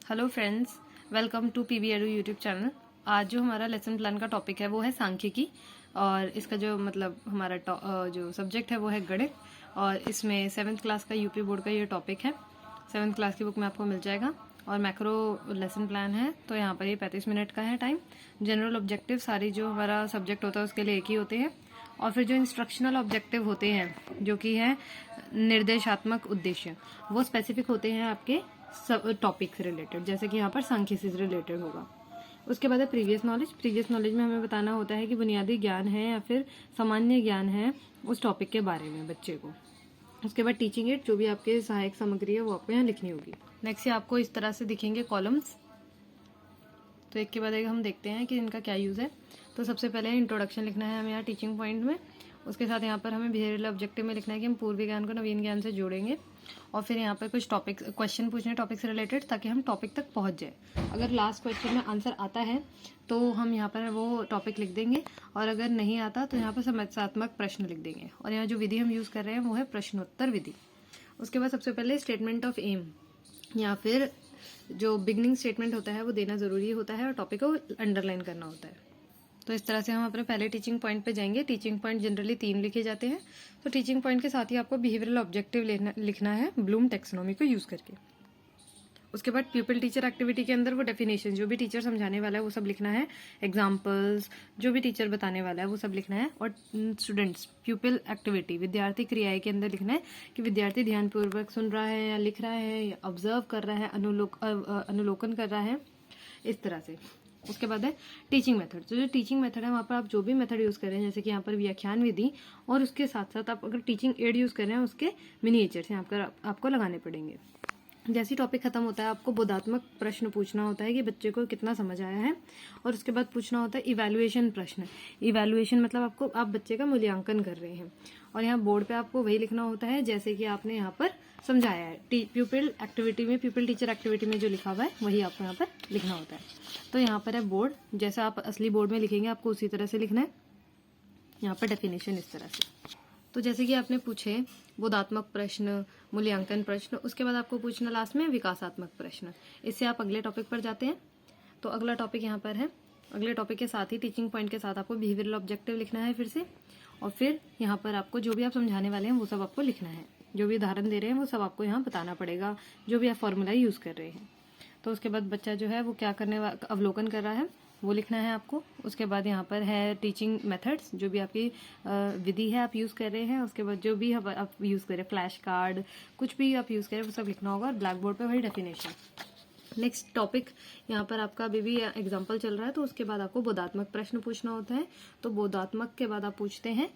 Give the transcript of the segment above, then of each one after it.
Hello friends, welcome to PV Edu YouTube channel. आज जो हमारा लेसन प्लान का टॉपिक है वो है सांख्यिकी, और इसका जो हमारा जो सब्जेक्ट है वो है गणित। और इसमें 7th क्लास का यूपी बोर्ड का ये टॉपिक है। 7th क्लास की बुक में आपको मिल जाएगा। और मैक्रो लेसन प्लान है, तो यहाँ पर ये 35 मिनट का है टाइम। जनरल ऑब्जेक्टिव सारी जो हमारा सब्जेक्ट होता है उसके लिए एक ही होते हैं। और फिर जो इंस्ट्रक्शनल ऑब्जेक्टिव होते हैं जो कि है निर्देशात्मक उद्देश्य, वो स्पेसिफिक होते हैं आपके सब टॉपिक से रिलेटेड, जैसे कि यहाँ पर सांख्यिकी से रिलेटेड होगा। उसके बाद है प्रीवियस नॉलेज। प्रीवियस नॉलेज में हमें बताना होता है कि बुनियादी ज्ञान है या फिर सामान्य ज्ञान है उस टॉपिक के बारे में बच्चे को। उसके बाद टीचिंग एड, जो भी आपके सहायक सामग्री है वो आपको यहाँ लिखनी होगी। नेक्स्ट आपको इस तरह से दिखेंगे कॉलम्स, तो एक के बाद एक हम देखते हैं कि इनका क्या यूज़ है। तो सबसे पहले इंट्रोडक्शन लिखना है हमें यहाँ टीचिंग पॉइंट में। उसके साथ यहाँ पर हमें बिहेवियरल ऑब्जेक्टिव में लिखना है कि हम पूर्वी ज्ञान को नवीन ज्ञान से जोड़ेंगे। और फिर यहाँ पर कुछ टॉपिक क्वेश्चन पूछने टॉपिक से रिलेटेड, ताकि हम टॉपिक तक पहुँच जाए। अगर लास्ट क्वेश्चन में आंसर आता है तो हम यहाँ पर वो टॉपिक लिख देंगे, और अगर नहीं आता तो यहाँ पर समस्यात्मक प्रश्न लिख देंगे। और यहाँ जो विधि हम यूज़ कर रहे हैं वो है प्रश्नोत्तर विधि। उसके बाद सबसे पहले स्टेटमेंट ऑफ एम, या फिर जो बिगनिंग स्टेटमेंट होता है वो देना ज़रूरी होता है, और टॉपिक को अंडरलाइन करना होता है। तो इस तरह से हम अपने पहले टीचिंग पॉइंट पे जाएंगे। टीचिंग पॉइंट जनरली 3 लिखे जाते हैं। तो टीचिंग पॉइंट के साथ ही आपको बिहेवियरल ऑब्जेक्टिव लिखना है ब्लूम टेक्सोनॉमी को यूज़ करके। उसके बाद प्यूपिल टीचर एक्टिविटी के अंदर वो डेफिनेशन जो भी टीचर समझाने वाला है वो सब लिखना है। एग्जाम्पल्स जो भी टीचर बताने वाला है वो सब लिखना है। और स्टूडेंट्स प्यूपिल एक्टिविटी विद्यार्थी क्रियाएं के अंदर लिखना है कि विद्यार्थी ध्यानपूर्वक सुन रहा है या लिख रहा है या ऑब्जर्व कर रहा है, अनुलोकन कर रहा है, इस तरह से। उसके बाद है टीचिंग मेथड। तो जो टीचिंग मेथड है वहाँ पर आप जो भी मेथड यूज़ कर रहे हैं, जैसे कि यहाँ पर व्याख्यान विधि, और उसके साथ साथ आप अगर टीचिंग एड यूज़ कर रहे हैं उसके मिनिएचर्स यहाँ पर आपको लगाने पड़ेंगे। जैसे टॉपिक खत्म होता है आपको बोधात्मक प्रश्न पूछना होता है कि बच्चे को कितना समझ आया है। और उसके बाद पूछना होता है इवैल्यूएशन प्रश्न। इवैल्यूएशन मतलब आप बच्चे का मूल्यांकन कर रहे हैं, और यहाँ बोर्ड पे आपको वही लिखना होता है जैसे कि आपने यहाँ पर समझाया है। प्यूपिल एक्टिविटी में, प्यूपिल टीचर एक्टिविटी में जो लिखा हुआ है वही आपको यहाँ पर लिखना होता है। तो यहाँ पर है बोर्ड, जैसा आप असली बोर्ड में लिखेंगे आपको उसी तरह से लिखना है। यहाँ पर डेफिनेशन इस तरह से। तो जैसे कि आपने पूछे बोधात्मक प्रश्न, मूल्यांकन प्रश्न, उसके बाद आपको पूछना लास्ट में विकासात्मक प्रश्न। इससे आप अगले टॉपिक पर जाते हैं। तो अगला टॉपिक यहाँ पर है। अगले टॉपिक के साथ ही टीचिंग पॉइंट के साथ आपको बिहेवियरल ऑब्जेक्टिव लिखना है फिर से। और फिर यहाँ पर आपको जो भी आप समझाने वाले हैं वो सब आपको लिखना है। जो भी उदाहरण दे रहे हैं वो सब आपको यहाँ बताना पड़ेगा, जो भी आप फॉर्मूला यूज़ कर रहे हैं। तो उसके बाद बच्चा जो है वो क्या अवलोकन कर रहा है वो लिखना है आपको। उसके बाद यहाँ पर है टीचिंग मेथड्स, जो भी आपकी विधि है आप यूज़ कर रहे हैं। उसके बाद जो भी आप यूज़ करें, फ्लैश कार्ड, कुछ भी आप यूज़ करें वो सब लिखना होगा, और ब्लैक बोर्ड पर वही डेफिनेशन। नेक्स्ट टॉपिक यहाँ पर आपका अभी भी एग्जाम्पल चल रहा है, तो उसके बाद आपको बोधात्मक प्रश्न पूछना होता है। तो बोधात्मक के बाद आप पूछते हैं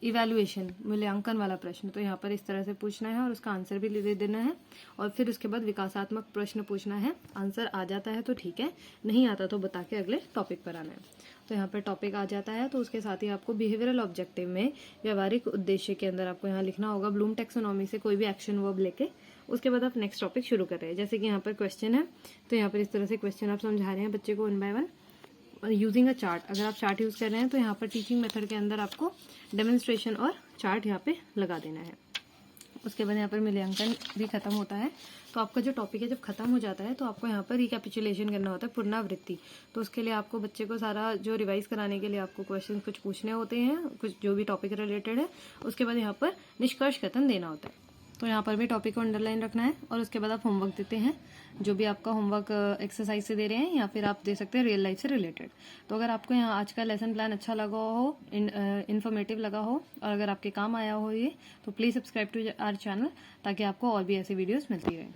इवैल्यूएशन, मूल्यांकन वाला प्रश्न। तो यहाँ पर इस तरह से पूछना है और उसका आंसर भी दे देना है। और फिर उसके बाद विकासात्मक प्रश्न पूछना है। आंसर आ जाता है तो ठीक है, नहीं आता तो बता के अगले टॉपिक पर आना है। तो यहाँ पर टॉपिक आ जाता है तो उसके साथ ही आपको बिहेवियरल ऑब्जेक्टिव में व्यवहारिक उद्देश्य के अंदर आपको यहाँ लिखना होगा ब्लूम टेक्सोनॉमी से कोई भी एक्शन वर्ब लेके। उसके बाद आप नेक्स्ट टॉपिक शुरू कर रहे हैं। जैसे कि यहाँ पर क्वेश्चन है, तो यहाँ पर इस तरह से क्वेश्चन आप समझा रहे हैं बच्चे को 1 बाय 1 यूजिंग अ चार्ट। अगर आप चार्ट यूज़ कर रहे हैं तो यहाँ पर टीचिंग मेथड के अंदर आपको डेमोन्स्ट्रेशन और चार्ट यहाँ पे लगा देना है। उसके बाद यहाँ पर मूल्यांकन भी खत्म होता है। तो आपका जो टॉपिक है जब खत्म हो जाता है तो आपको यहाँ पर रिकैपिचुलेशन करना होता है, पुनरावृत्ति। तो उसके लिए आपको बच्चे को सारा जो रिवाइज कराने के लिए आपको क्वेश्चन कुछ पूछने होते हैं, कुछ जो भी टॉपिक रिलेटेड है। उसके बाद यहाँ पर निष्कर्ष कथन देना होता है। तो यहाँ पर भी टॉपिक को अंडरलाइन रखना है। और उसके बाद आप होमवर्क देते हैं, जो भी आपका होमवर्क एक्सरसाइज से दे रहे हैं, या फिर आप दे सकते हैं रियल लाइफ से रिलेटेड। तो अगर आपको यहाँ आज का लेसन प्लान अच्छा लगा हो, इन्फॉर्मेटिव लगा हो, और अगर आपके काम आया हो ये, तो please subscribe to our channel, ताकि आपको और भी ऐसी वीडियोस मिलती रहें।